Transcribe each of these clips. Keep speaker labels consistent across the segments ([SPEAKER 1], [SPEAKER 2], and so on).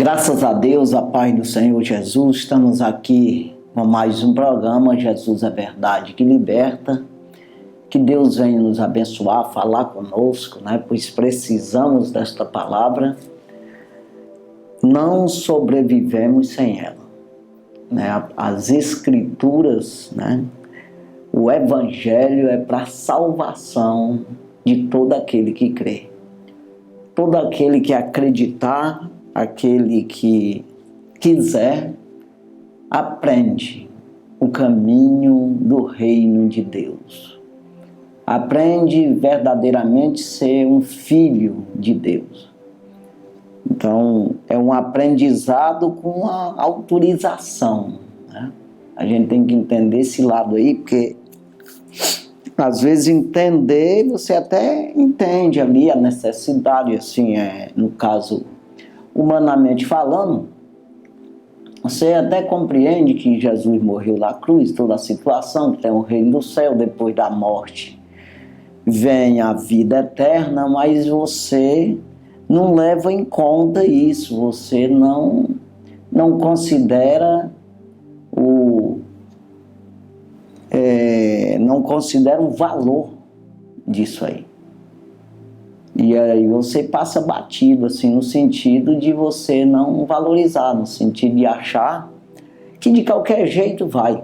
[SPEAKER 1] Graças a Deus, a paz do Senhor Jesus, estamos aqui com mais um programa, Jesus é Verdade que Liberta. Que Deus venha nos abençoar, falar conosco, pois precisamos desta palavra. Não sobrevivemos sem ela. As Escrituras, o Evangelho é para a salvação de todo aquele que crê. Todo aquele que acreditar, aquele que quiser, aprende o caminho do reino de Deus. Aprende verdadeiramente ser um filho de Deus. Então, é um aprendizado com a autorização. A gente tem que entender esse lado aí, porque às vezes entender, você até entende ali a necessidade, assim, no caso, humanamente falando, você até compreende que Jesus morreu na cruz, toda a situação, que tem o reino do céu depois da morte. Vem a vida eterna, mas você não leva em conta isso, você não considera não considera o valor disso aí. E aí você passa batido, assim, no sentido de você não valorizar, no sentido de achar que de qualquer jeito vai.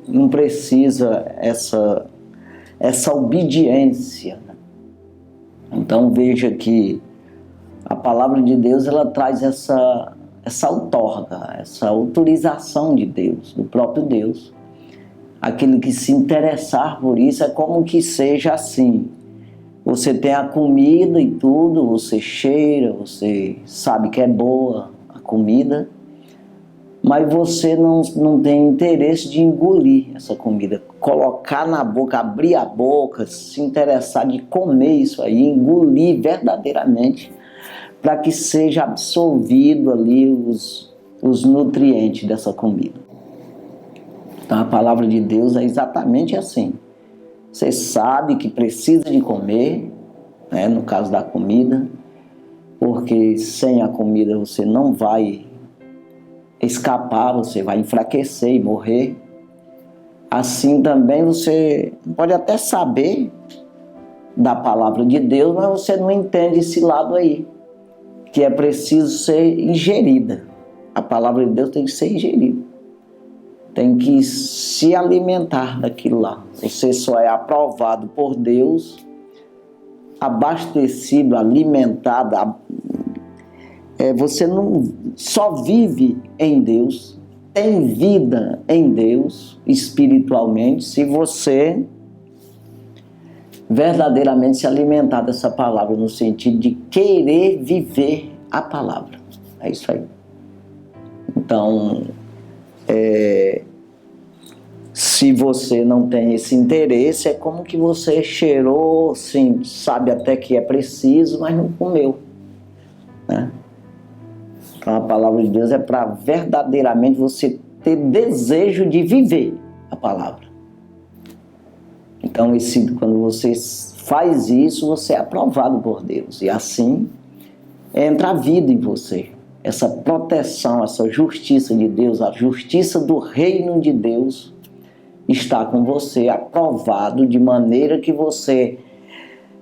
[SPEAKER 1] Não precisa essa obediência. Então veja que a palavra de Deus, ela traz essa outorga, essa autorização de Deus, do próprio Deus. Aquele que se interessar por isso é como que seja assim. Você tem a comida e tudo, você cheira, você sabe que é boa a comida, mas você não tem interesse de engolir essa comida, colocar na boca, abrir a boca, se interessar de comer isso aí, engolir verdadeiramente, para que seja absorvido ali os nutrientes dessa comida. Então a palavra de Deus é exatamente assim. Você sabe que precisa de comer, no caso da comida, porque sem a comida você não vai escapar, você vai enfraquecer e morrer. Assim também você pode até saber da palavra de Deus, mas você não entende esse lado aí, que é preciso ser ingerida. A palavra de Deus tem que ser ingerida. Tem que se alimentar daquilo lá. Você só é aprovado por Deus, abastecido, alimentado. Você não só vive em Deus, tem vida em Deus, espiritualmente, se você verdadeiramente se alimentar dessa palavra, no sentido de querer viver a palavra. É isso aí. Então, se você não tem esse interesse, é como que você cheirou, sim, sabe até que é preciso, mas não comeu. Então a palavra de Deus é para verdadeiramente você ter desejo de viver a palavra. Então quando você faz isso, você é aprovado por Deus. E assim entra a vida em você. Essa proteção, essa justiça de Deus, a justiça do reino de Deus está com você, aprovado, de maneira que você,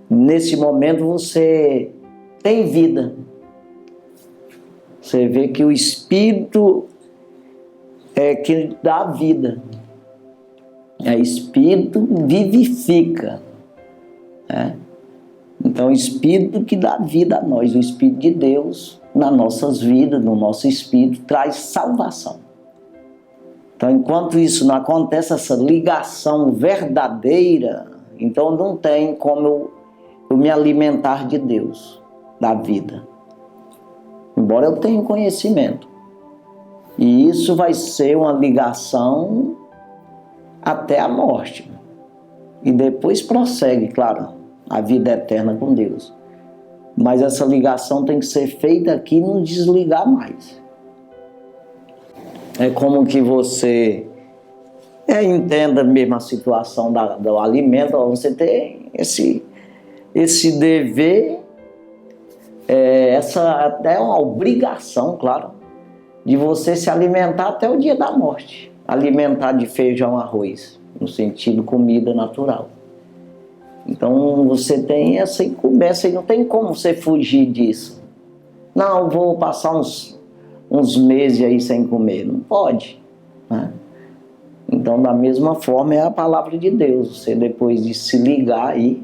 [SPEAKER 1] nesse momento, você tem vida. Você vê que o Espírito é que dá vida. O Espírito vivifica. Então, o Espírito que dá vida a nós, o Espírito de Deus, nas nossas vidas, no nosso Espírito, traz salvação. Então, enquanto isso não acontece, essa ligação verdadeira, então não tem como eu me alimentar de Deus, da vida. Embora eu tenha conhecimento. E isso vai ser uma ligação até a morte. E depois prossegue, claro, a vida eterna com Deus. Mas essa ligação tem que ser feita aqui e não desligar mais. É como que você entenda mesmo a situação do alimento, você tem esse dever essa até é uma obrigação, claro, de você se alimentar até o dia da morte. Alimentar de feijão, arroz, no sentido comida natural. Então você tem essa incumbência e não tem como você fugir disso. Não, vou passar uns meses aí sem comer. Não pode, né? Então, da mesma forma, é a palavra de Deus. Você, depois de se ligar aí,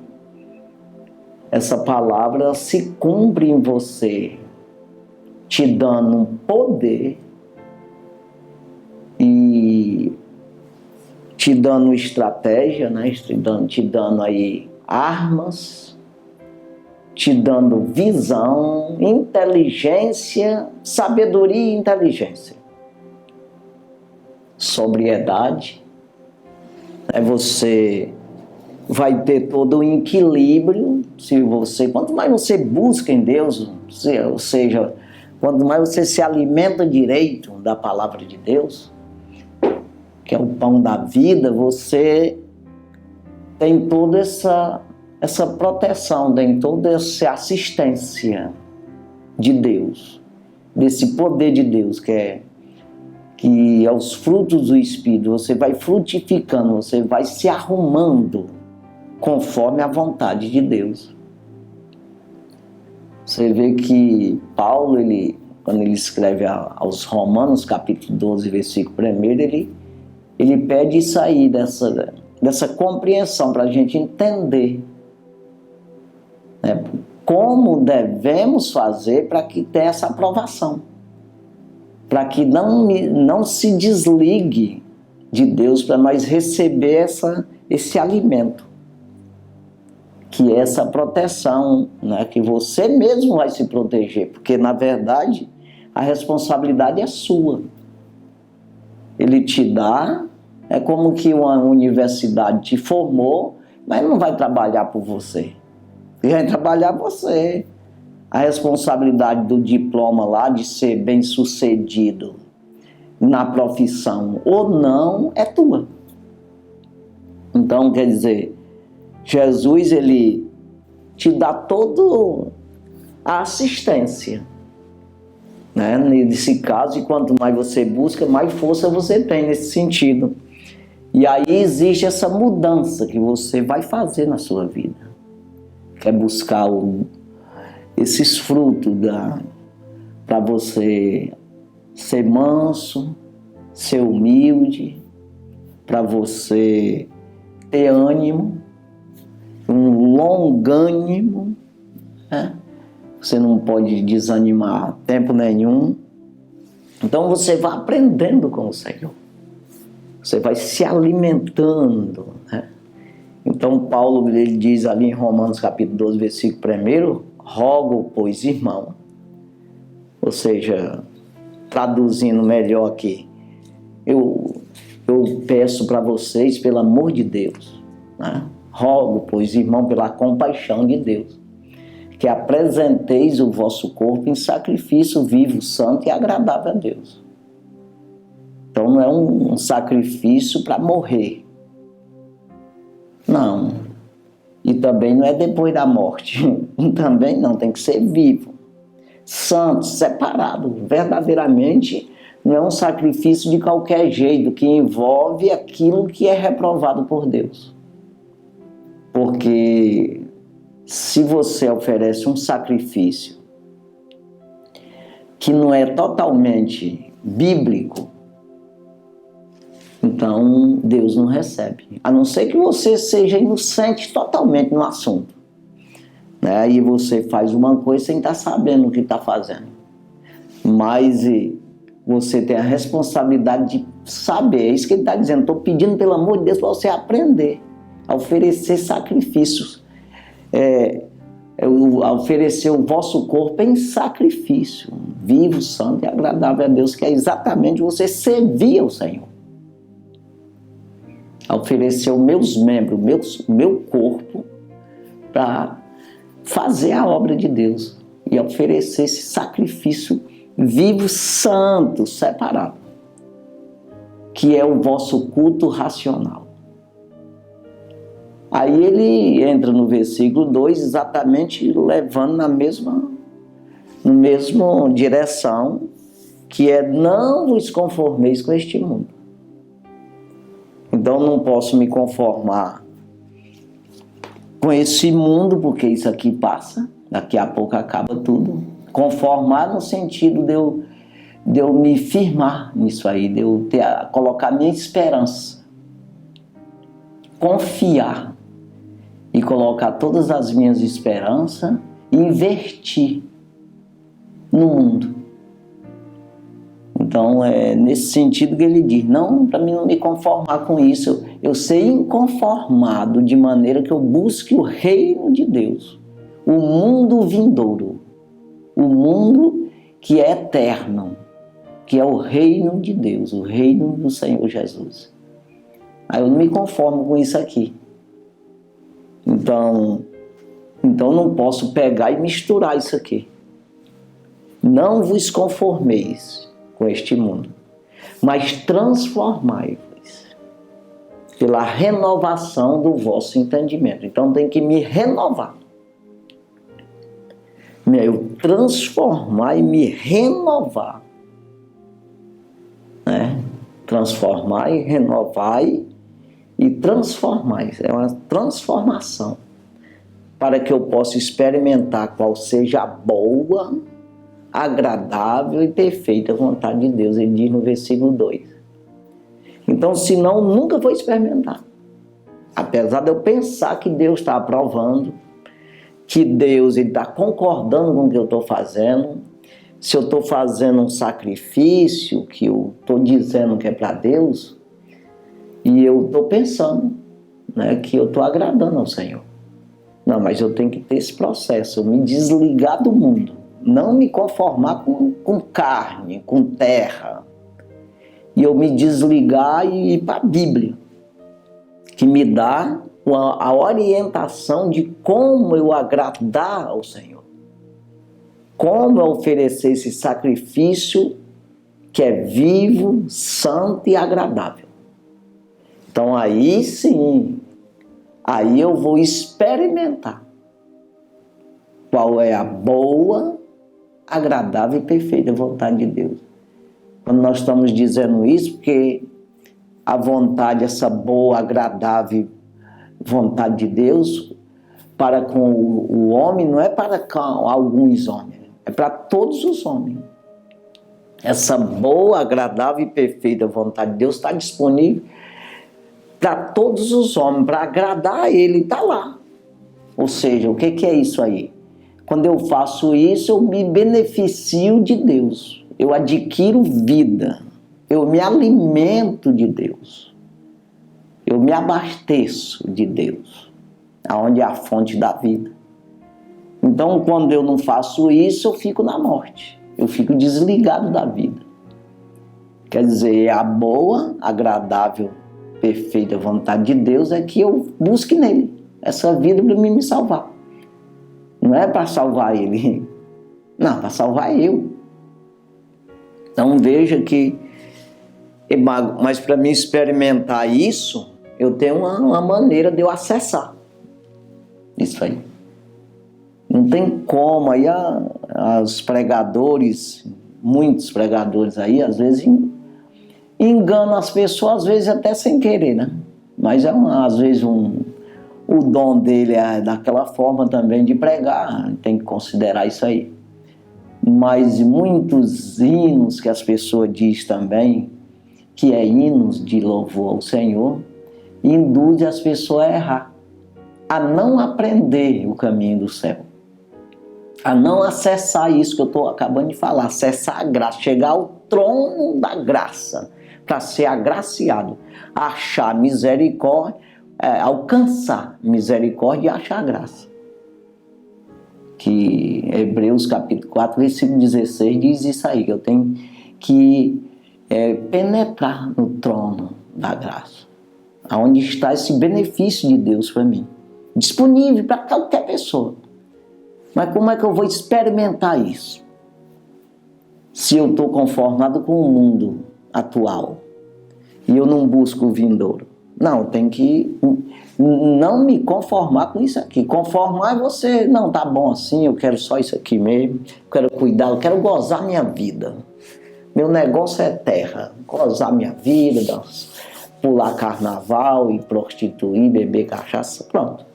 [SPEAKER 1] essa palavra se cumpre em você, te dando um poder e te dando estratégia, né? Te dando aí armas, te dando visão, inteligência, sabedoria e inteligência. Sobriedade. Você vai ter todo o equilíbrio, quanto mais você busca em Deus, ou seja, quanto mais você se alimenta direito da palavra de Deus, que é o pão da vida, você tem toda essa proteção, tem toda essa assistência de Deus, desse poder de Deus, que é os frutos do Espírito. Você vai frutificando, você vai se arrumando conforme a vontade de Deus. Você vê que Paulo, quando ele escreve aos Romanos, capítulo 12, versículo 1, ele pede isso aí, dessa compreensão, para a gente entender, né, como devemos fazer para que tenha essa aprovação, para que não se desligue de Deus, para nós receber esse alimento, que é essa proteção, né, que você mesmo vai se proteger, porque na verdade a responsabilidade é sua. Ele te dá, é como que uma universidade te formou, mas não vai trabalhar por você. Ele vai trabalhar por você. A responsabilidade do diploma lá, de ser bem sucedido na profissão ou não, é tua. Então, quer dizer, Jesus, ele te dá toda a assistência, né, nesse caso, e quanto mais você busca, mais força você tem nesse sentido. E aí existe essa mudança que você vai fazer na sua vida, que é buscar esses frutos para você ser manso, ser humilde, para você ter ânimo, um longânimo, né? Você não pode desanimar tempo nenhum. Então você vai aprendendo com o Senhor. Você vai se alimentando, né? Então Paulo, ele diz ali em Romanos capítulo 12, versículo 1, rogo, pois, irmão, ou seja, traduzindo melhor aqui, eu peço para vocês, pelo amor de Deus, né? Rogo, pois, irmão, pela compaixão de Deus, que apresenteis o vosso corpo em sacrifício vivo, santo e agradável a Deus. Então não é um sacrifício para morrer. Não. E também não é depois da morte. Também não, tem que ser vivo. Santo, separado. Verdadeiramente não é um sacrifício de qualquer jeito, que envolve aquilo que é reprovado por Deus. Porque se você oferece um sacrifício que não é totalmente bíblico, então Deus não recebe. A não ser que você seja inocente totalmente no assunto, né? Aí você faz uma coisa sem estar sabendo o que está fazendo. Mas você tem a responsabilidade de saber. É isso que ele está dizendo. Estou pedindo, pelo amor de Deus, para você aprender a oferecer sacrifícios. A oferecer o vosso corpo em sacrifício, vivo, santo e agradável a Deus, que é exatamente você servir ao Senhor. A oferecer os meus membros, meu corpo, para fazer a obra de Deus e oferecer esse sacrifício vivo, santo, separado, que é o vosso culto racional. Aí ele entra no versículo 2, exatamente levando na mesma no mesmo direção, que é não vos conformeis com este mundo. Então não posso me conformar com esse mundo, porque isso aqui passa, daqui a pouco acaba tudo. Conformar no sentido de eu me firmar nisso aí, de eu colocar minha esperança, confiar e colocar todas as minhas esperanças e investir no mundo. Então é nesse sentido que ele diz, não, para mim não me conformar com isso, eu ser inconformado de maneira que eu busque o reino de Deus, o mundo vindouro, o mundo que é eterno, que é o reino de Deus, o reino do Senhor Jesus. Aí eu não me conformo com isso aqui. Então não posso pegar e misturar isso aqui. Não vos conformeis com este mundo, mas transformai-vos pela renovação do vosso entendimento. Então tem que me renovar. Eu transformar e me renovar. Transformai, renovai e transformai. É uma transformação para que eu possa experimentar qual seja a boa, agradável e perfeita vontade de Deus. Ele diz no versículo 2. Então, senão, nunca vou experimentar. Apesar de eu pensar que Deus está aprovando, que Deus está concordando com o que eu estou fazendo, se eu estou fazendo um sacrifício, que eu estou dizendo que é para Deus, e eu estou pensando, que eu estou agradando ao Senhor. Não, mas eu tenho que ter esse processo, eu me desligar do mundo, não me conformar com carne, com terra, e eu me desligar e ir para a Bíblia, que me dá a orientação de como eu agradar ao Senhor, como eu oferecer esse sacrifício que é vivo, santo e agradável. Então aí sim, aí eu vou experimentar qual é a boa, agradável e perfeita vontade de Deus. Quando nós estamos dizendo isso, porque a vontade, essa boa, agradável vontade de Deus para com o homem, não é para com alguns homens, é para todos os homens. Essa boa, agradável e perfeita vontade de Deus está disponível para todos os homens, para agradar a Ele, está lá. Ou seja, o que é isso aí? Quando eu faço isso, eu me beneficio de Deus, eu adquiro vida, eu me alimento de Deus, eu me abasteço de Deus, aonde é a fonte da vida. Então, quando eu não faço isso, eu fico na morte, eu fico desligado da vida. Quer dizer, a boa, agradável, perfeita vontade de Deus é que eu busque nele essa vida para me salvar. Não é para salvar ele, não, para salvar eu. Então veja que, mas para mim experimentar isso, eu tenho uma maneira de eu acessar isso aí. Não tem como, aí os pregadores, muitos pregadores aí, às vezes enganam as pessoas, às vezes até sem querer, né? Mas às vezes o dom dele é daquela forma também de pregar, tem que considerar isso aí. Mas muitos hinos que as pessoas dizem também, que é hinos de louvor ao Senhor, induzem as pessoas a errar, a não aprender o caminho do céu, a não acessar isso que eu estou acabando de falar, acessar a graça, chegar ao trono da graça, para ser agraciado, achar misericórdia, alcançar misericórdia e achar graça. Que Hebreus capítulo 4, versículo 16 diz isso aí, que eu tenho que penetrar no trono da graça, aonde está esse benefício de Deus para mim, disponível para qualquer pessoa. Mas como é que eu vou experimentar isso? Se eu estou conformado com o mundo atual e eu não busco o vindouro. Não, eu tenho que não me conformar com isso aqui. Conformar é você, não, tá bom assim, eu quero só isso aqui mesmo, eu quero cuidar, eu quero gozar minha vida. Meu negócio é terra, gozar minha vida, pular carnaval e prostituir, beber cachaça, pronto.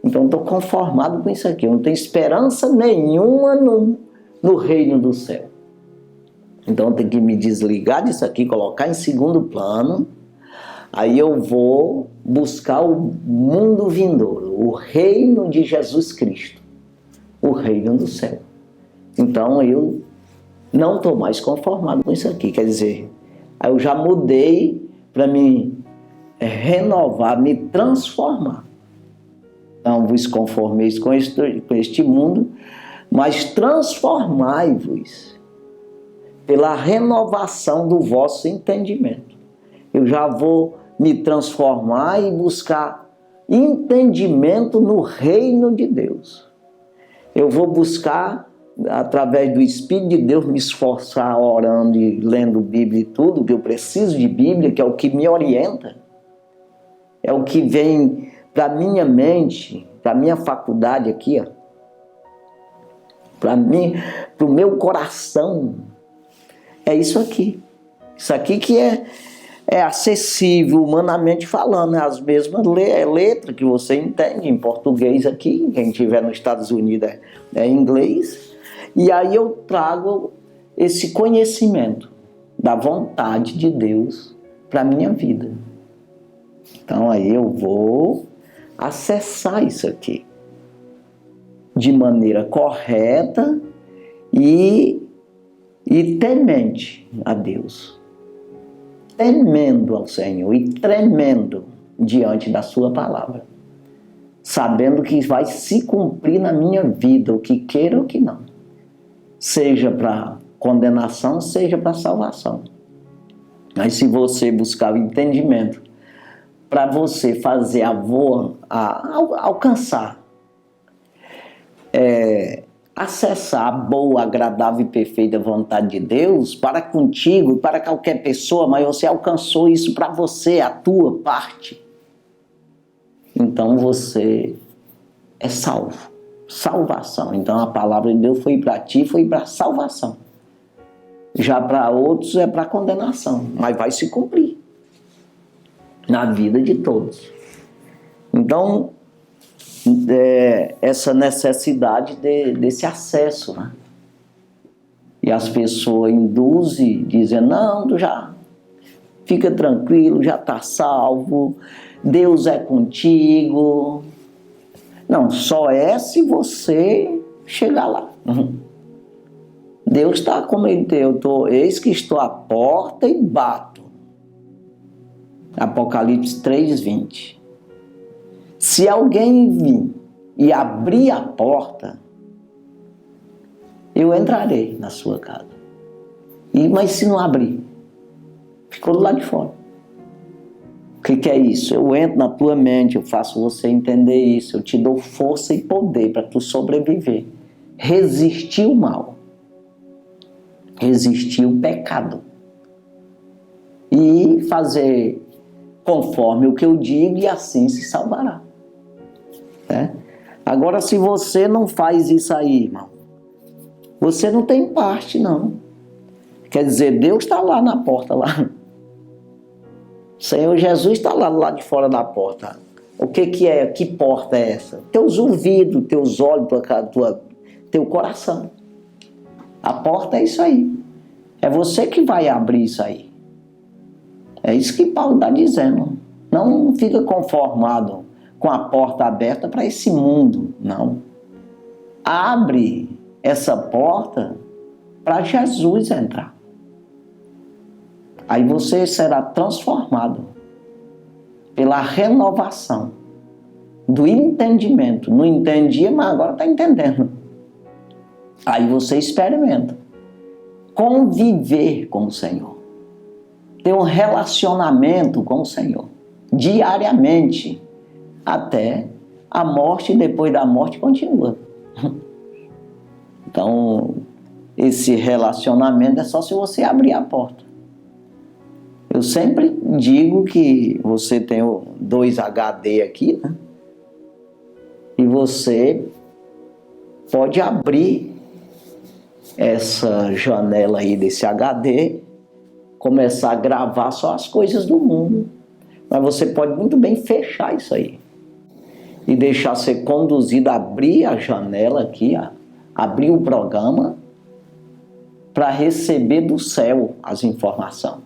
[SPEAKER 1] Então estou conformado com isso aqui, eu não tenho esperança nenhuma no reino do céu. Então eu tenho que me desligar disso aqui, colocar em segundo plano. Aí eu vou buscar o mundo vindouro, o reino de Jesus Cristo, o reino do céu. Então eu não estou mais conformado com isso aqui. Quer dizer, aí eu já mudei para me renovar, me transformar. Não vos conformeis com este mundo, mas transformai-vos pela renovação do vosso entendimento. Eu já vou me transformar e buscar entendimento no reino de Deus. Eu vou buscar, através do Espírito de Deus, me esforçar orando e lendo Bíblia e tudo, que eu preciso de Bíblia, que é o que me orienta, é o que vem para minha mente, para minha faculdade aqui, ó, para mim, para o meu coração. É isso aqui. Isso aqui que é acessível, humanamente falando, é as mesmas letras que você entende em português aqui, quem estiver nos Estados Unidos é inglês, e aí eu trago esse conhecimento da vontade de Deus para a minha vida. Então aí eu vou acessar isso aqui de maneira correta e temente a Deus, temendo ao Senhor e tremendo diante da sua palavra, sabendo que vai se cumprir na minha vida, o que queira ou que não, seja para condenação, seja para salvação. Mas se você buscar o entendimento para você fazer alcançar, acessar a boa, agradável e perfeita vontade de Deus para contigo, para qualquer pessoa, mas você alcançou isso para você, a tua parte. Então você é salvo. Salvação. Então a palavra de Deus foi para ti, foi para salvação. Já para outros é para condenação, mas vai se cumprir na vida de todos. Então, essa necessidade desse acesso, né? E as pessoas induzem, dizem, não, tu já fica tranquilo, já está salvo, Deus é contigo. Não, só é se você chegar lá. Deus está como ele tem, eis que estou à porta e bato. Apocalipse 3:20. Se alguém vir e abrir a porta, eu entrarei na sua casa. Mas se não abrir, ficou do lado de fora. O que é isso? Eu entro na tua mente, eu faço você entender isso, eu te dou força e poder para tu sobreviver. Resistir o mal. Resistir o pecado. E fazer conforme o que eu digo e assim se salvará. Agora, se você não faz isso aí, irmão, você não tem parte, não. Quer dizer, Deus está lá na porta, lá. O Senhor Jesus está lá do lado de fora da porta. O que é? Que porta é essa? Teus ouvidos, teus olhos, teu coração. A porta é isso aí. É você que vai abrir isso aí. É isso que Paulo está dizendo. Não fica conformado com a porta aberta para esse mundo, não. Abre essa porta para Jesus entrar. Aí você será transformado pela renovação do entendimento. Não entendia, mas agora está entendendo. Aí você experimenta conviver com o Senhor. Ter um relacionamento com o Senhor diariamente, até a morte, e depois da morte continua. Então, esse relacionamento é só se você abrir a porta. sempre digo que você tem 2 HD aqui, né? E você pode abrir essa janela aí desse HD, começar a gravar só as coisas do mundo. Mas você pode muito bem fechar isso aí e deixar ser conduzido, abrir a janela aqui, abrir o programa para receber do céu as informações.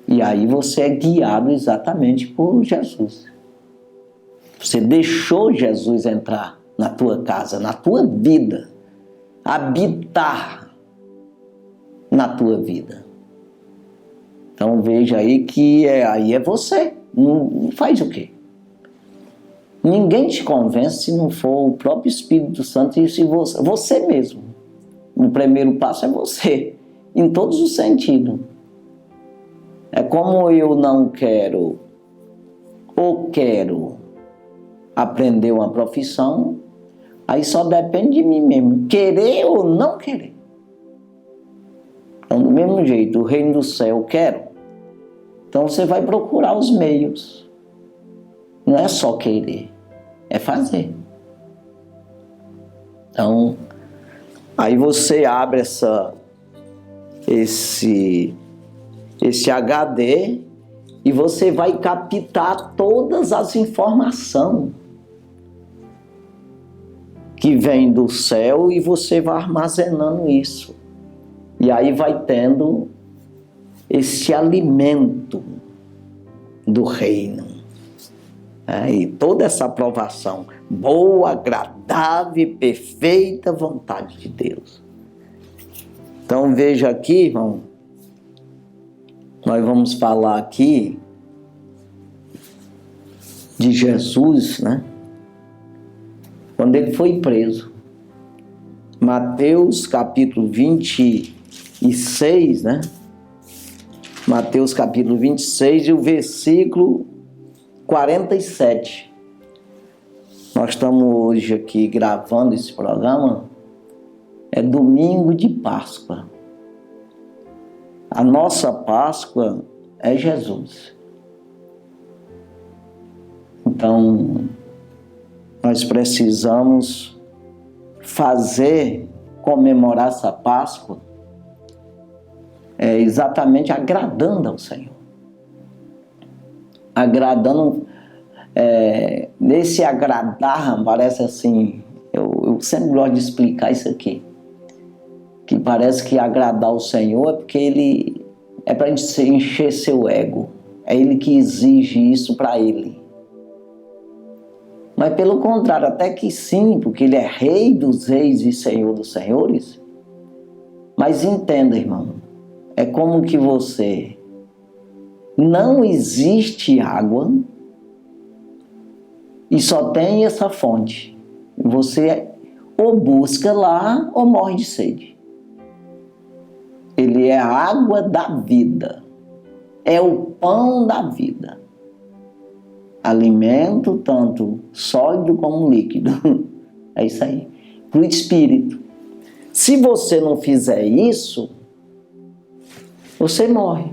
[SPEAKER 1] E aí você é guiado exatamente por Jesus. Você deixou Jesus entrar na tua casa, na tua vida, habitar na tua vida. Então veja aí que aí é você. Não faz o quê? Ninguém te convence se não for o próprio Espírito Santo e se você mesmo. O primeiro passo é você, em todos os sentidos. É como eu não quero ou quero aprender uma profissão, aí só depende de mim mesmo, querer ou não querer. Então, do mesmo jeito, o reino do céu eu quero, então você vai procurar os meios. Não é só querer, é fazer. Então, aí você abre esse HD e você vai captar todas as informações que vem do céu e você vai armazenando isso. E aí vai tendo esse alimento do reino. E toda essa aprovação, boa, agradável e perfeita vontade de Deus. Então veja aqui, irmão, nós vamos falar aqui de Jesus, né? Quando ele foi preso. Mateus capítulo 26, né? Mateus capítulo 26 e o versículo 47. Nós estamos hoje aqui gravando esse programa, é domingo de Páscoa. A nossa Páscoa é Jesus. Então, nós precisamos comemorar essa Páscoa exatamente agradando ao Senhor. Agradando, nesse agradar, parece assim, eu sempre gosto de explicar isso aqui, que parece que agradar o Senhor é porque é para encher seu ego, é Ele que exige isso para Ele. Mas pelo contrário, até que sim, porque Ele é Rei dos reis e Senhor dos senhores. Mas entenda, irmão, é como que você não existe água e só tem essa fonte. Você ou busca lá ou morre de sede. Ele é a água da vida, é o pão da vida. Alimento tanto sólido como líquido. É isso aí. Para o espírito. Se você não fizer isso, você morre.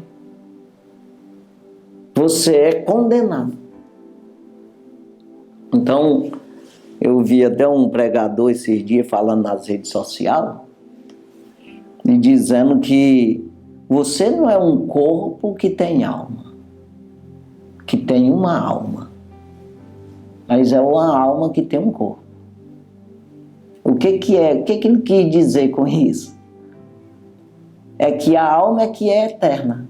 [SPEAKER 1] Você é condenado. Então, eu vi até um pregador esses dias falando nas redes sociais e dizendo que você não é um corpo que tem alma, que tem uma alma, mas é uma alma que tem um corpo. O que ele quis dizer com isso? É que a alma é que é eterna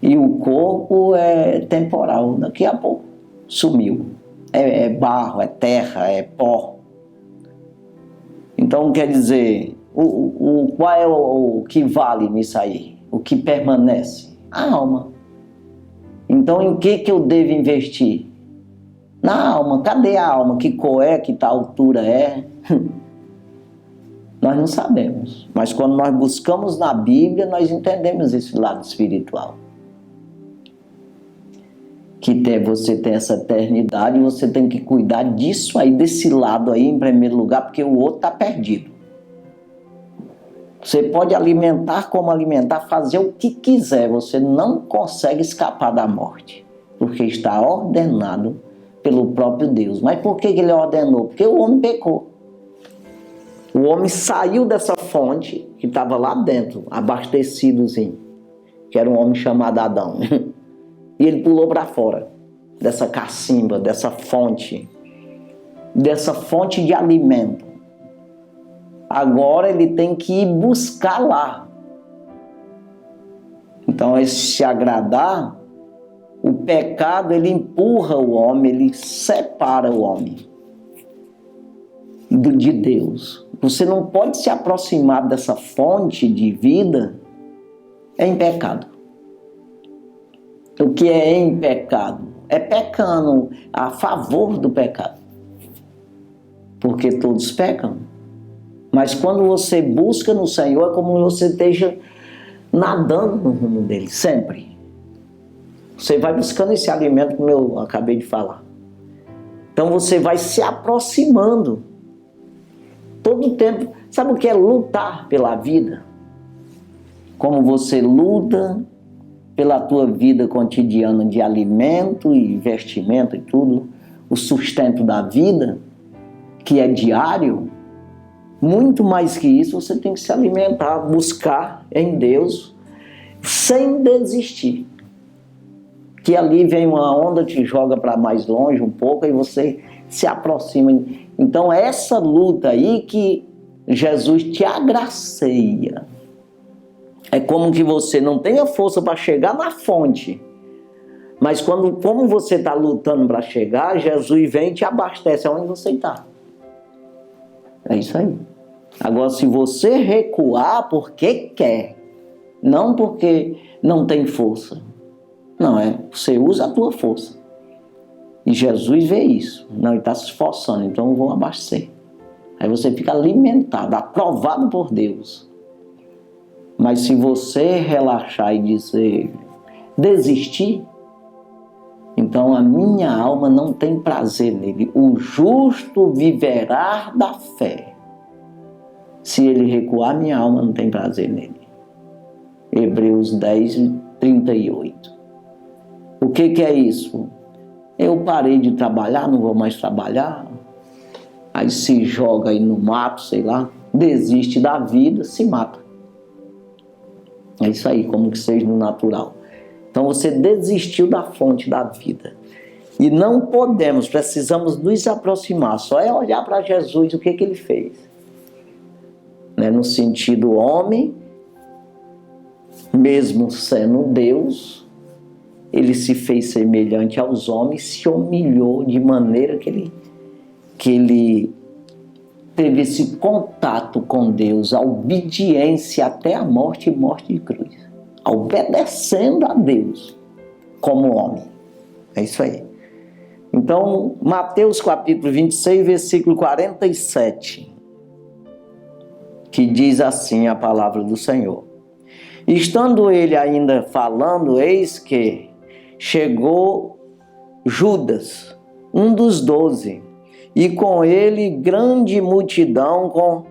[SPEAKER 1] e o corpo é temporal, daqui a pouco sumiu. É barro, é terra, é pó. Então quer dizer, qual é o que vale nisso aí? O que permanece? A alma. Então em que eu devo investir? Na alma. Cadê a alma? Que cor é? Que tal altura é? Nós não sabemos. Mas quando nós buscamos na Bíblia, nós entendemos esse lado espiritual. Que você tem essa eternidade e você tem que cuidar disso aí, desse lado aí em primeiro lugar, porque o outro está perdido. Você pode alimentar como alimentar, fazer o que quiser, você não consegue escapar da morte, porque está ordenado pelo próprio Deus. Mas por que ele ordenou? Porque o homem pecou. O homem saiu dessa fonte que estava lá dentro, abastecidozinho, que era um homem chamado Adão. E ele pulou para fora dessa cacimba, dessa fonte de alimento. Agora ele tem que ir buscar lá. Então, esse se agradar, o pecado, ele empurra o homem, ele separa o homem de Deus. Você não pode se aproximar dessa fonte de vida em pecado. O que é em pecado? É pecando a favor do pecado. Porque todos pecam. Mas quando você busca no Senhor, é como você esteja nadando no rumo dele, sempre. Você vai buscando esse alimento, como eu acabei de falar. Então você vai se aproximando. Todo tempo. Sabe o que é lutar pela vida? Como você luta pela tua vida cotidiana de alimento e vestimento e tudo, o sustento da vida, que é diário, muito mais que isso, você tem que se alimentar, buscar em Deus, sem desistir. Que ali vem uma onda, te joga para mais longe um pouco e você se aproxima. Então essa luta aí que Jesus te agraceia. É como que você não tenha força para chegar na fonte. Mas como você está lutando para chegar, Jesus vem e te abastece aonde você está. É isso aí. Agora, se você recuar porque quer, não porque não tem força. Não, você usa a tua força. E Jesus vê isso. Não, ele está se esforçando, então eu vou abastecer. Aí você fica alimentado, aprovado por Deus. Mas se você relaxar e dizer, desistir, então a minha alma não tem prazer nele. O justo viverá da fé. Se ele recuar, minha alma não tem prazer nele. Hebreus 10, 38. O que é isso? Eu parei de trabalhar, não vou mais trabalhar. Aí se joga aí no mato, sei lá, desiste da vida, se mata. É isso aí, como que seja no natural. Então você desistiu da fonte da vida. E não podemos, precisamos nos aproximar. Só é olhar para Jesus, o que ele fez. No sentido homem, mesmo sendo Deus, ele se fez semelhante aos homens, se humilhou de maneira que ele teve esse contato com Deus, a obediência até a morte e morte de cruz. Obedecendo a Deus como homem. É isso aí. Então, Mateus capítulo 26, versículo 47, que diz assim a palavra do Senhor. Estando ele ainda falando, eis que chegou Judas, um dos 12, e com ele grande multidão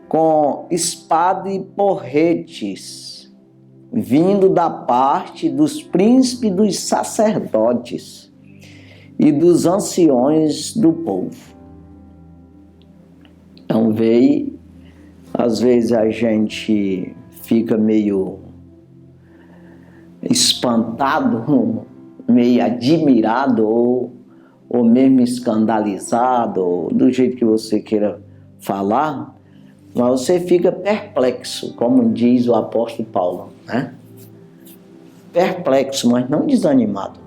[SPEAKER 1] com espada e porretes, vindo da parte dos príncipes dos sacerdotes e dos anciões do povo. Então veio, às vezes a gente fica meio espantado, meio admirado ou mesmo escandalizado, ou do jeito que você queira falar, mas você fica perplexo, como diz o apóstolo Paulo, né? Perplexo, mas não desanimado.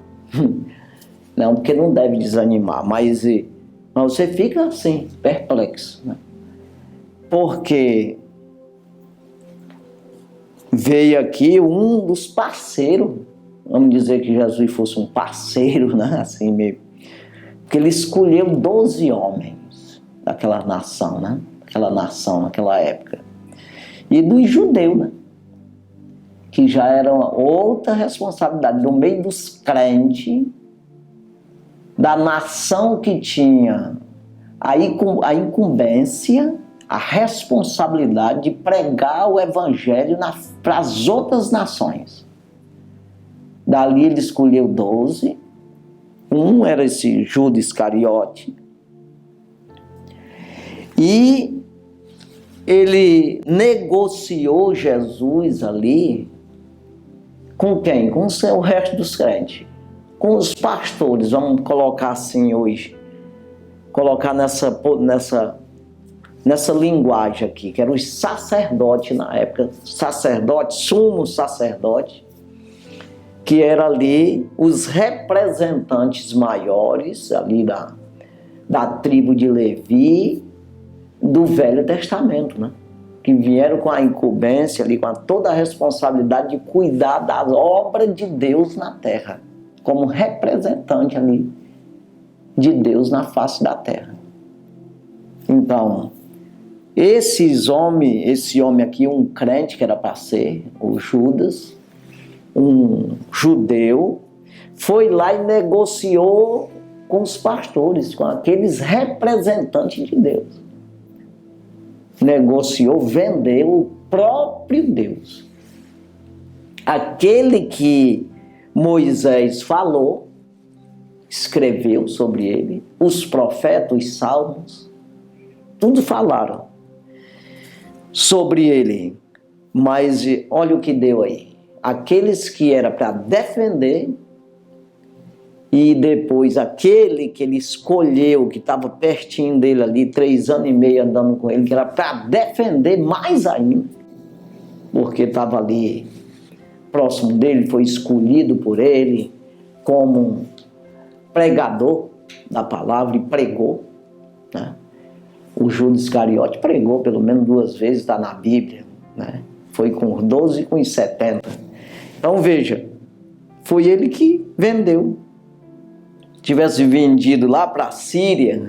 [SPEAKER 1] Não, porque não deve desanimar, mas você fica assim, perplexo, né? Porque veio aqui um dos parceiros, vamos dizer que Jesus fosse um parceiro, né? Assim meio. Porque ele escolheu 12 homens daquela nação, né? Daquela nação, naquela época. E dos judeus, né? Que já era outra responsabilidade, no meio dos crentes, da nação que tinha a incumbência, a responsabilidade de pregar o evangelho para as outras nações. Dali ele escolheu 12. Um era esse Judas Iscariote. E ele negociou Jesus ali com quem? Com o resto dos crentes. Com os pastores, vamos colocar assim hoje. Colocar nessa linguagem aqui, que eram os sacerdotes na época. Sacerdote, sumo sacerdote. Que era ali os representantes maiores ali da tribo de Levi do Velho Testamento, né? Que vieram com a incumbência ali, com toda a responsabilidade de cuidar da obra de Deus na terra, como representante ali de Deus na face da terra. Então, esse homem aqui, um crente que era para ser, o Judas, um judeu, foi lá e negociou com os pastores, com aqueles representantes de Deus. Negociou, vendeu o próprio Deus. Aquele que Moisés falou, escreveu sobre ele, os profetas, os salmos, tudo falaram sobre ele. Mas olha o que deu aí. Aqueles que era para defender, e depois aquele que ele escolheu, que estava pertinho dele ali, 3 anos e meio andando com ele, que era para defender mais ainda, porque estava ali próximo dele, foi escolhido por ele como pregador da palavra e pregou, né? O Judas Iscariote pregou pelo menos 2 vezes, está na Bíblia, né? Foi com os 12 e com os 70. Então veja, foi ele que vendeu. Tivesse vendido lá para a Síria,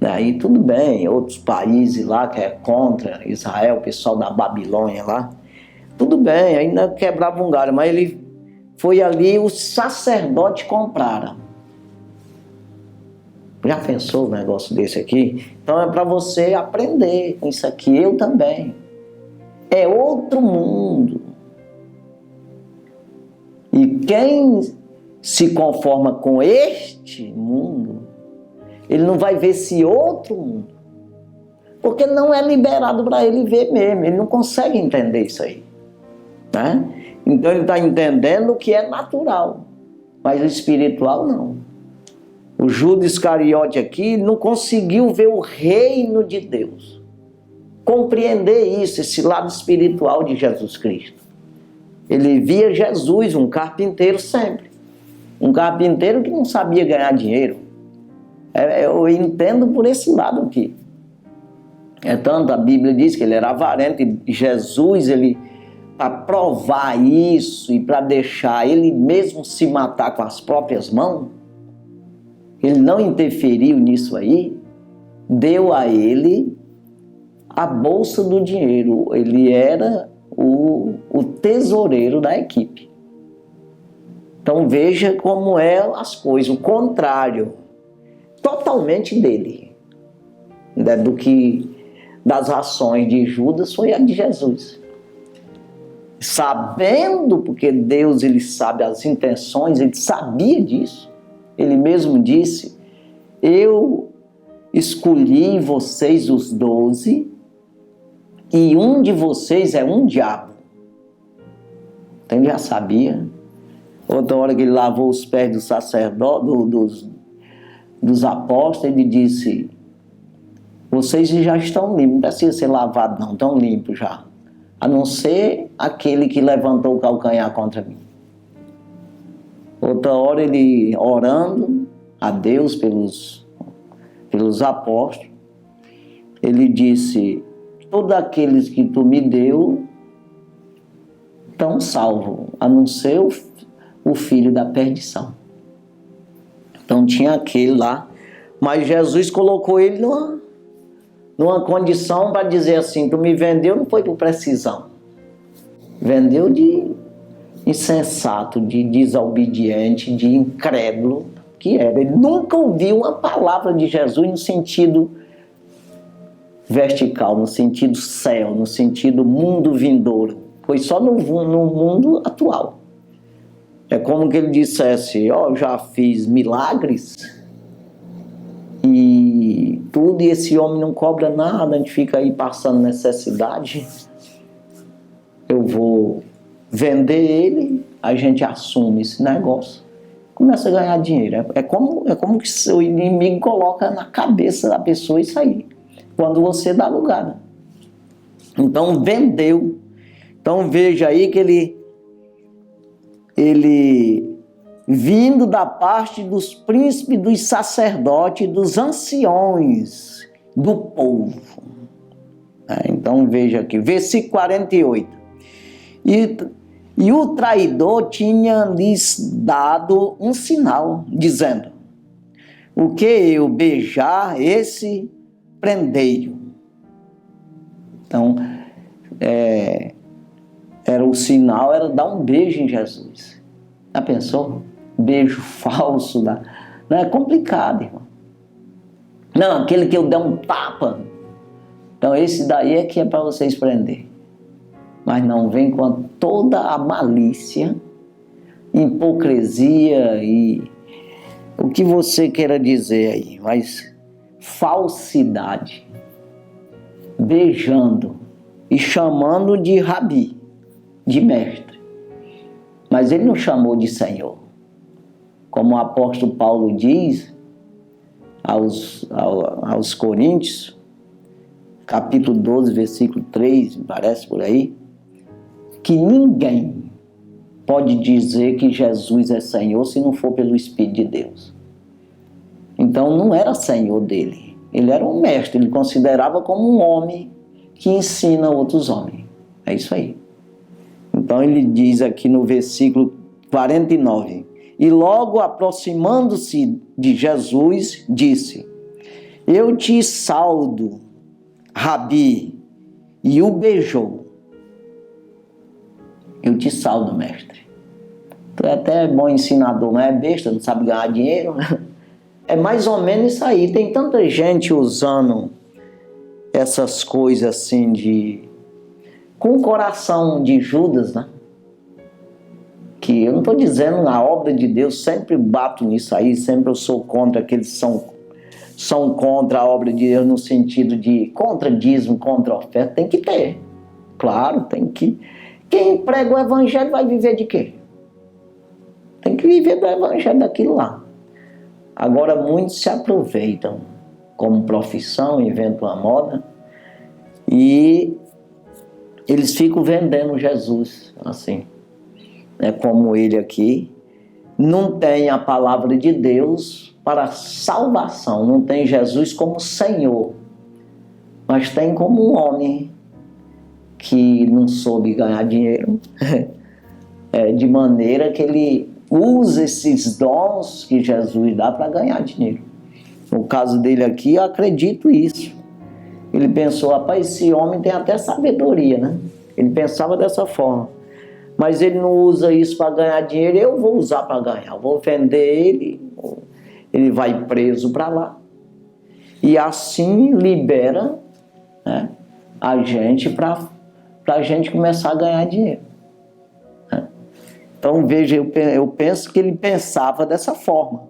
[SPEAKER 1] aí tudo bem, outros países lá que é contra Israel, o pessoal da Babilônia lá, tudo bem, ainda quebrava um galho, mas ele foi ali, os sacerdotes compraram. Já pensou um negócio desse aqui? Então é para você aprender com isso aqui, eu também. É outro mundo. E quem se conforma com este mundo, ele não vai ver esse outro mundo. Porque não é liberado para ele ver mesmo. Ele não consegue entender isso aí, né? Então ele está entendendo o que é natural, mas o espiritual não. O Judas Iscariote aqui não conseguiu ver o reino de Deus, compreender isso, esse lado espiritual de Jesus Cristo. Ele via Jesus, um carpinteiro sempre. Um carpinteiro que não sabia ganhar dinheiro. Eu entendo por esse lado aqui. Tanto a Bíblia diz que ele era avarento, e Jesus, ele, para provar isso e para deixar ele mesmo se matar com as próprias mãos, ele não interferiu nisso aí, deu a ele a bolsa do dinheiro. Ele era o tesoureiro da equipe. Então veja como é as coisas, o contrário, totalmente dele, né, do que das ações de Judas foi a de Jesus. Sabendo, porque Deus ele sabe as intenções, ele sabia disso. Ele mesmo disse: eu escolhi vocês os 12 e um de vocês é um diabo. Então ele já sabia. Outra hora que ele lavou os pés do sacerdote, dos apóstolos, ele disse: vocês já estão limpos, não precisa ser lavado não, estão limpos já. A não ser aquele que levantou o calcanhar contra mim. Outra hora ele orando a Deus pelos apóstolos, ele disse: todos aqueles que tu me deu estão salvos, a não ser o filho da perdição. Então tinha aquele lá, mas Jesus colocou ele numa condição para dizer assim: tu me vendeu, não foi por precisão, vendeu de insensato, de desobediente, de incrédulo que era. Ele nunca ouviu uma palavra de Jesus no sentido vertical, no sentido céu, no sentido mundo vindouro. Foi só no mundo atual. É como que ele dissesse, ó, eu já fiz milagres e tudo, e esse homem não cobra nada, a gente fica aí passando necessidade. Eu vou vender ele, a gente assume esse negócio, começa a ganhar dinheiro. É como que o inimigo coloca na cabeça da pessoa isso aí, quando você dá lugar, né? Então vendeu. Então veja aí que ele vindo da parte dos príncipes, dos sacerdotes, dos anciões do povo. Então veja aqui, versículo 48. E o traidor tinha lhes dado um sinal, dizendo: o que eu beijar, esse prendei-o. Então, o sinal era dar um beijo em Jesus. Já pensou? Beijo falso. Não é complicado, irmão. Não, aquele que eu der um tapa. Então, esse daí é que é para vocês prender. Mas não vem com toda a malícia, hipocrisia e o que você queira dizer aí, mas falsidade, beijando e chamando de rabi, de mestre. Mas ele não chamou de Senhor. Como o apóstolo Paulo diz aos Coríntios, capítulo 12, versículo 3, parece por aí, que ninguém pode dizer que Jesus é Senhor se não for pelo Espírito de Deus. Então não era Senhor dele, ele era um mestre, ele considerava como um homem que ensina outros homens. É isso aí. Então ele diz aqui no versículo 49, e logo aproximando-se de Jesus, disse: eu te saldo, Rabi, e o beijou. Eu te saldo, mestre. Tu é até bom ensinador, não é besta, não sabe ganhar dinheiro. É mais ou menos isso aí. Tem tanta gente usando essas coisas assim com o coração de Judas, né? Que eu não estou dizendo na obra de Deus, sempre bato nisso aí, sempre eu sou contra aqueles que são contra a obra de Deus no sentido de contra dízimo, contra oferta. Tem que ter. Claro, tem que. Quem prega o evangelho vai viver de quê? Tem que viver do evangelho daquilo lá. Agora muitos se aproveitam como profissão, inventam uma moda e eles ficam vendendo Jesus assim. Como ele aqui, não tem a palavra de Deus para salvação, não tem Jesus como Senhor, mas tem como um homem que não soube ganhar dinheiro, de maneira que ele usa esses dons que Jesus dá para ganhar dinheiro. No caso dele aqui, eu acredito isso. Ele pensou, rapaz, esse homem tem até sabedoria, né? Ele pensava dessa forma. Mas ele não usa isso para ganhar dinheiro, eu vou usar para ganhar. Eu vou vender ele vai preso para lá. E assim libera, né, a gente para a gente começar a ganhar dinheiro. Então veja, eu penso que ele pensava dessa forma.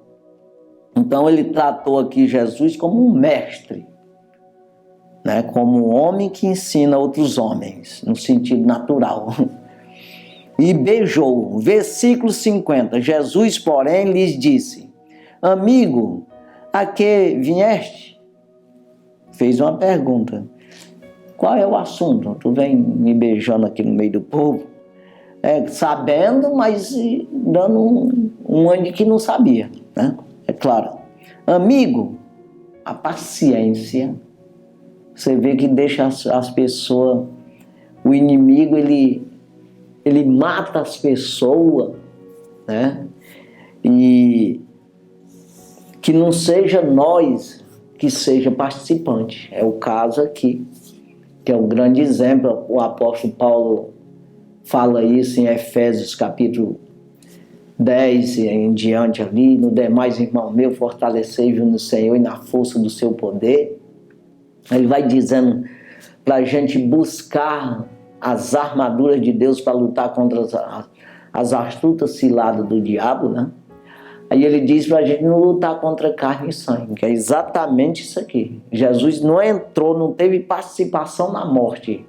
[SPEAKER 1] Então ele tratou aqui Jesus como um mestre, né, como um homem que ensina outros homens, no sentido natural. E beijou. Versículo 50. Jesus, porém, lhes disse: amigo, a que vieste? Fez uma pergunta. Qual é o assunto? Tu vem me beijando aqui no meio do povo? Sabendo, mas dando um ano de que não sabia, né? É claro. Amigo, a paciência. Você vê que deixa as pessoas... O inimigo, ele mata as pessoas, né? E que não seja nós que seja participante. É o caso aqui, que é um grande exemplo. O apóstolo Paulo fala isso em Efésios capítulo 10 e em diante ali. No demais, irmão meu, fortalecei-vos no Senhor e na força do seu poder. Ele vai dizendo para a gente buscar as armaduras de Deus para lutar contra as astutas ciladas do diabo, né? Aí ele diz para a gente não lutar contra carne e sangue, que é exatamente isso aqui. Jesus não entrou, não teve participação na morte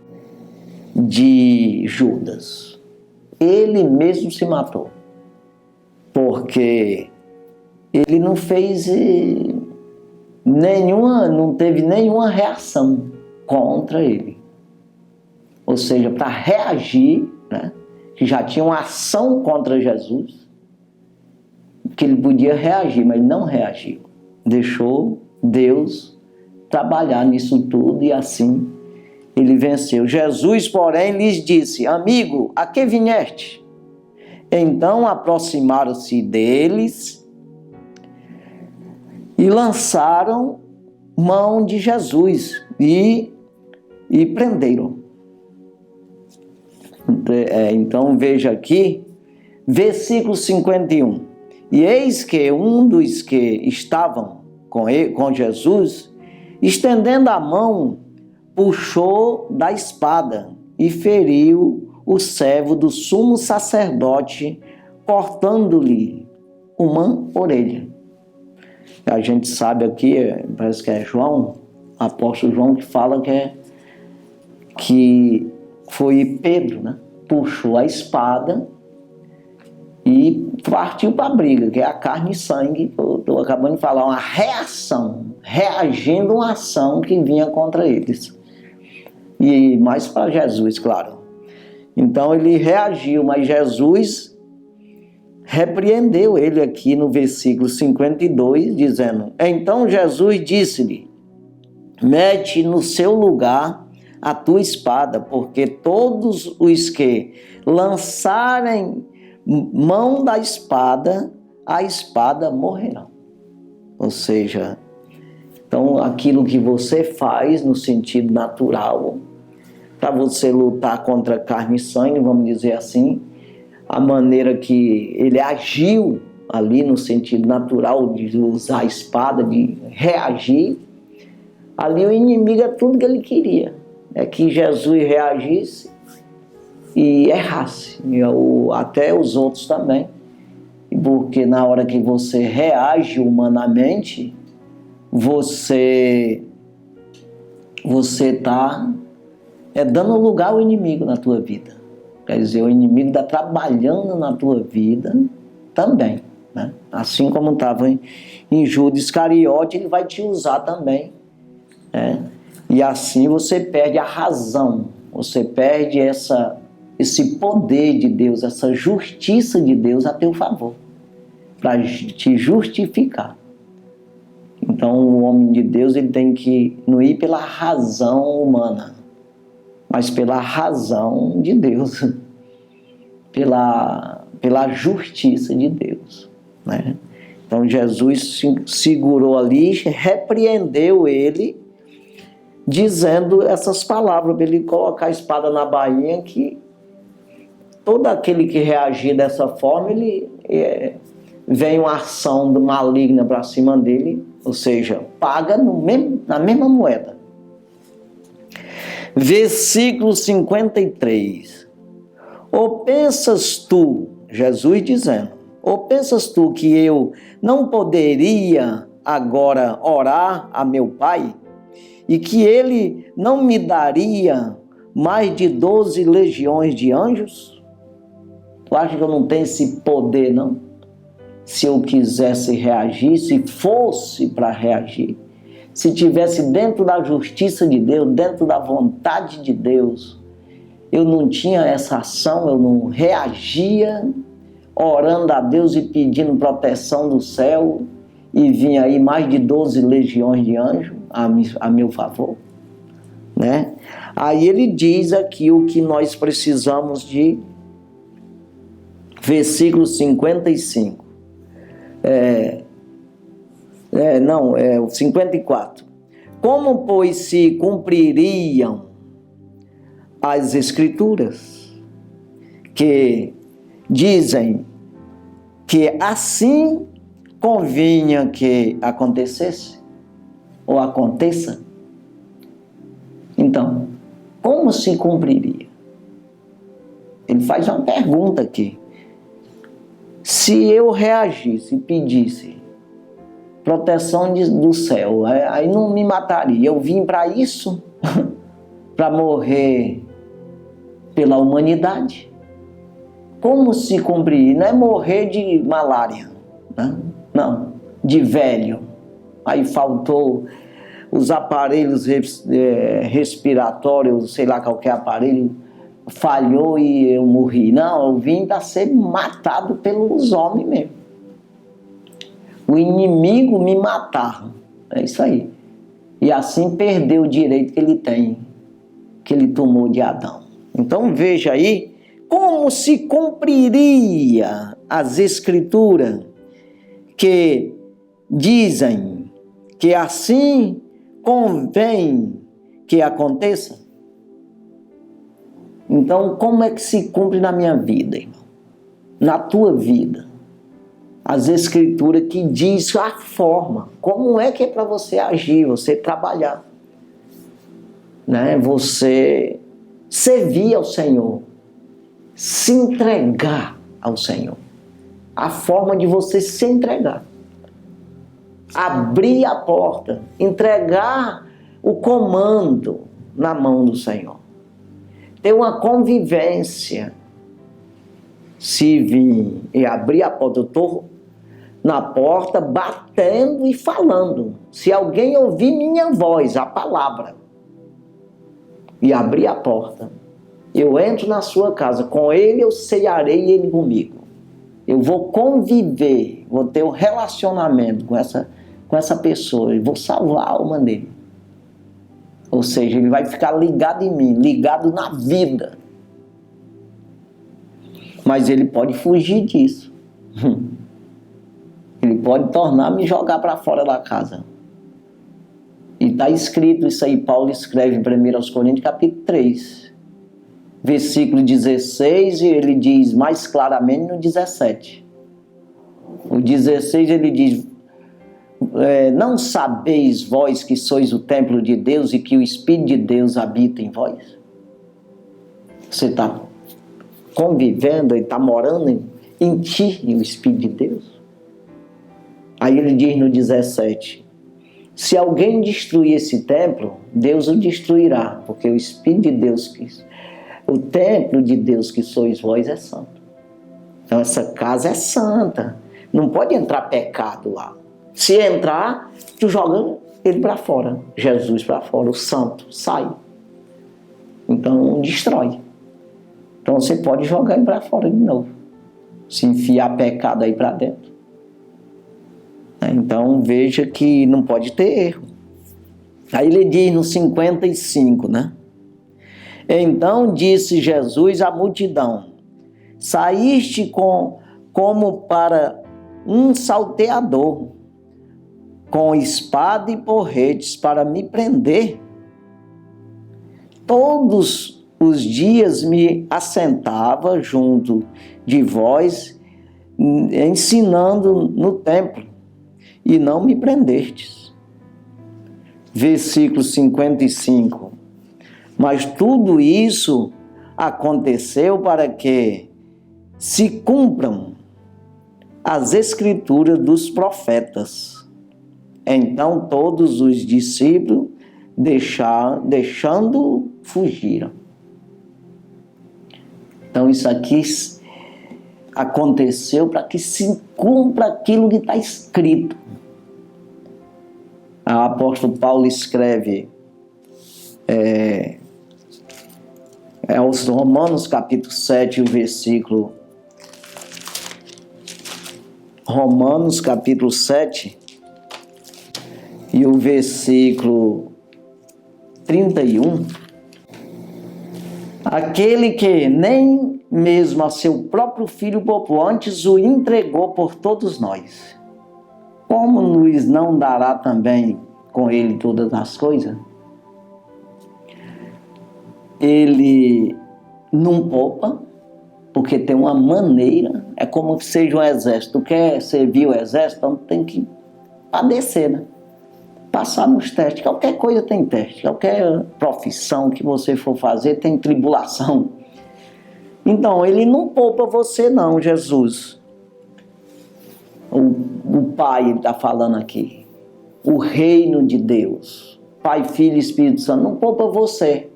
[SPEAKER 1] de Judas. Ele mesmo se matou, porque ele não fez não teve nenhuma reação contra ele. Ou seja, para reagir, né, que já tinha uma ação contra Jesus, que ele podia reagir, mas não reagiu. Deixou Deus trabalhar nisso tudo e assim ele venceu. Jesus, porém, lhes disse: amigo, a que vieste? Então aproximaram-se deles e lançaram mão de Jesus e prenderam. Então veja aqui, versículo 51. E eis que um dos que estavam com Jesus, estendendo a mão, puxou da espada e feriu o servo do sumo sacerdote, cortando-lhe uma orelha. A gente sabe aqui, parece que é João, apóstolo João, que fala que foi Pedro, né? Puxou a espada e partiu para a briga, que é a carne e sangue, eu estou acabando de falar, uma reação, reagindo a uma ação que vinha contra eles. E mais para Jesus, claro. Então ele reagiu, mas Jesus repreendeu ele aqui no versículo 52, dizendo: então Jesus disse-lhe: mete no seu lugar a tua espada, porque todos os que lançarem mão da espada, a espada morrerão. Ou seja, então aquilo que você faz no sentido natural, para você lutar contra carne e sangue, vamos dizer assim, a maneira que ele agiu ali no sentido natural de usar a espada, de reagir, ali o inimigo é tudo que ele queria. É que Jesus reagisse e errasse, até os outros também, porque na hora que você reage humanamente, você está dando lugar ao inimigo na tua vida. Quer dizer, o inimigo está trabalhando na tua vida também, né? Assim como estava em Judas Iscariote, ele vai te usar também, né? E assim você perde a razão, você perde esse poder de Deus, essa justiça de Deus a teu favor, para te justificar. Então o homem de Deus ele tem que não ir pela razão humana, mas pela razão de Deus, pela justiça de Deus, né? Então Jesus segurou ali, repreendeu ele, dizendo essas palavras, para ele colocar a espada na bainha, que todo aquele que reagir dessa forma, vem uma ação maligna para cima dele, ou seja, paga na mesma moeda. Versículo 53. Ou pensas tu, Jesus dizendo, ou pensas tu que eu não poderia agora orar a meu Pai, e que ele não me daria mais de 12 legiões de anjos? Tu acha que eu não tenho esse poder, não? Se eu quisesse reagir, se fosse para reagir, se tivesse dentro da justiça de Deus, dentro da vontade de Deus, eu não tinha essa ação, eu não reagia orando a Deus e pedindo proteção do céu, e vinha aí mais de 12 legiões de anjos a meu favor, né? Aí ele diz aqui o que nós precisamos de versículo 55. O 54. Como, pois, se cumpririam as Escrituras que dizem que assim convinha que acontecesse ou aconteça? Então, como se cumpriria? Ele faz uma pergunta aqui. Se eu reagisse e pedisse proteção do céu, aí não me mataria. Eu vim para isso, para morrer pela humanidade. Como se cumprir? Não é morrer de malária, né? Não, de velho. Aí faltou os aparelhos respiratórios, sei lá qualquer aparelho, falhou e eu morri. Não, eu vim para ser matado pelos homens mesmo. O inimigo me matar. É isso aí. E assim perdeu o direito que ele tem, que ele tomou de Adão. Então veja aí como se cumpriria as escrituras que dizem que assim convém que aconteça. Então, como é que se cumpre na minha vida, irmão? Na tua vida. As escrituras que diz a forma, como é que é para você agir, você trabalhar, né? Você servir ao Senhor, se entregar ao Senhor. A forma de você se entregar. Abrir a porta, entregar o comando na mão do Senhor. Ter uma convivência. Se vir e abrir a porta, eu estou na porta batendo e falando. Se alguém ouvir minha voz, a palavra, e abrir a porta, eu entro na sua casa, com ele eu cearei e ele comigo. Eu vou conviver, vou ter um relacionamento com essa pessoa, e vou salvar a alma dele. Ou seja, ele vai ficar ligado em mim, ligado na vida. Mas ele pode fugir disso. Ele pode tornar-me jogar para fora da casa. E está escrito isso aí, Paulo escreve em 1 Coríntios capítulo 3, versículo 16, e ele diz mais claramente no 17. O 16 ele diz: não sabeis vós que sois o templo de Deus e que o Espírito de Deus habita em vós? Você está convivendo e está morando em ti, o Espírito de Deus. Aí ele diz no 17: se alguém destruir esse templo, Deus o destruirá, porque o Espírito de Deus, o templo de Deus que sois vós é santo. Então essa casa é santa, não pode entrar pecado lá. Se entrar, tu joga ele para fora, Jesus para fora, o santo sai. Então destrói. Então você pode jogar ele para fora de novo, se enfiar pecado aí para dentro. Então veja que não pode ter erro. Aí ele diz no 55, né? Então disse Jesus à multidão: saíste como para um salteador, com espada e porretes para me prender. Todos os dias me assentava junto de vós, ensinando no templo, e não me prendestes. Versículo 55. Mas tudo isso aconteceu para que se cumpram as escrituras dos profetas. Então todos os discípulos deixando fugiram. Então isso aqui aconteceu para que se cumpra aquilo que está escrito. O apóstolo Paulo escreve aos Romanos capítulo 7, o versículo Romanos capítulo 7 e o versículo 31. Aquele que nem mesmo a seu próprio filho poupou, antes o entregou por todos nós, como nos não dará também com ele todas as coisas? Ele não poupa, porque tem uma maneira, é como que seja um exército. Tu quer servir o exército, então tem que padecer, né? passar nos testes. Qualquer coisa tem teste, qualquer profissão que você for fazer tem tribulação. Então, ele não poupa você não, Jesus. O Pai está falando aqui. O reino de Deus. Pai, Filho e Espírito Santo não poupa você,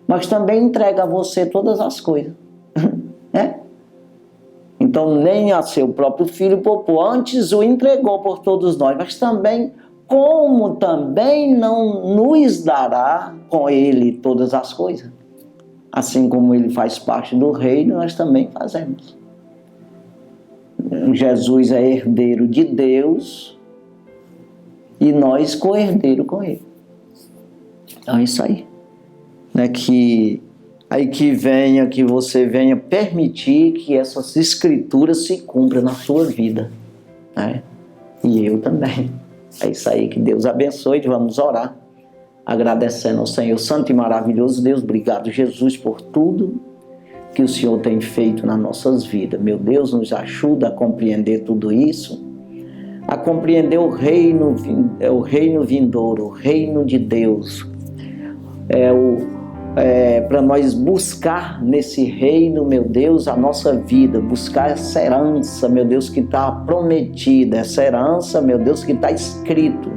[SPEAKER 1] mas também entrega a você todas as coisas. Né? Então, nem a seu próprio Filho poupou, antes o entregou por todos nós, mas também, como também não nos dará com ele todas as coisas. Assim como ele faz parte do reino, nós também fazemos. Jesus é herdeiro de Deus e nós co-herdeiro com ele. Então é isso aí. Né? Que você venha permitir que essas escrituras se cumpram na sua vida. Né? E eu também. É isso aí, que Deus abençoe. Vamos orar, agradecendo ao Senhor Santo e maravilhoso Deus. Obrigado, Jesus, por tudo que o Senhor tem feito nas nossas vidas. Meu Deus, nos ajuda a compreender tudo isso, a compreender o reino vindouro, o reino de Deus. Para nós buscar nesse reino, meu Deus, a nossa vida, buscar essa herança, meu Deus, que está prometida, essa herança, meu Deus, que está escrito,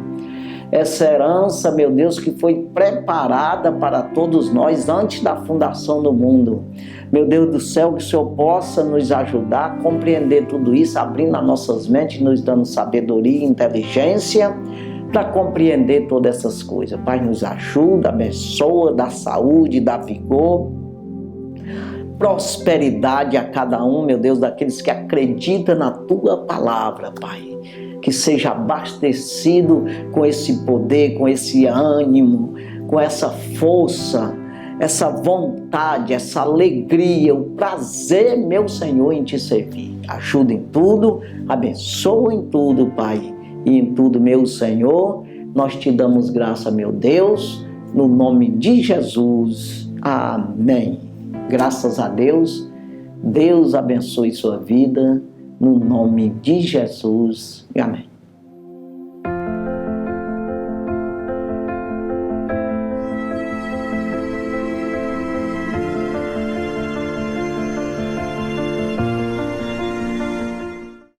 [SPEAKER 1] essa herança, meu Deus, que foi preparada para todos nós antes da fundação do mundo. Meu Deus do céu, que o Senhor possa nos ajudar a compreender tudo isso, abrindo as nossas mentes, nos dando sabedoria e inteligência para compreender todas essas coisas. Pai, nos ajuda, abençoa, dá saúde, dá vigor, prosperidade a cada um, meu Deus, daqueles que acreditam na Tua palavra, Pai. Que seja abastecido com esse poder, com esse ânimo, com essa força, essa vontade, essa alegria, o prazer, meu Senhor, em Te servir. Ajuda em tudo, abençoa em tudo, Pai. E em tudo, meu Senhor, nós Te damos graça, meu Deus, no nome de Jesus. Amém. Graças a Deus. Deus abençoe sua vida, no nome de Jesus. Amém.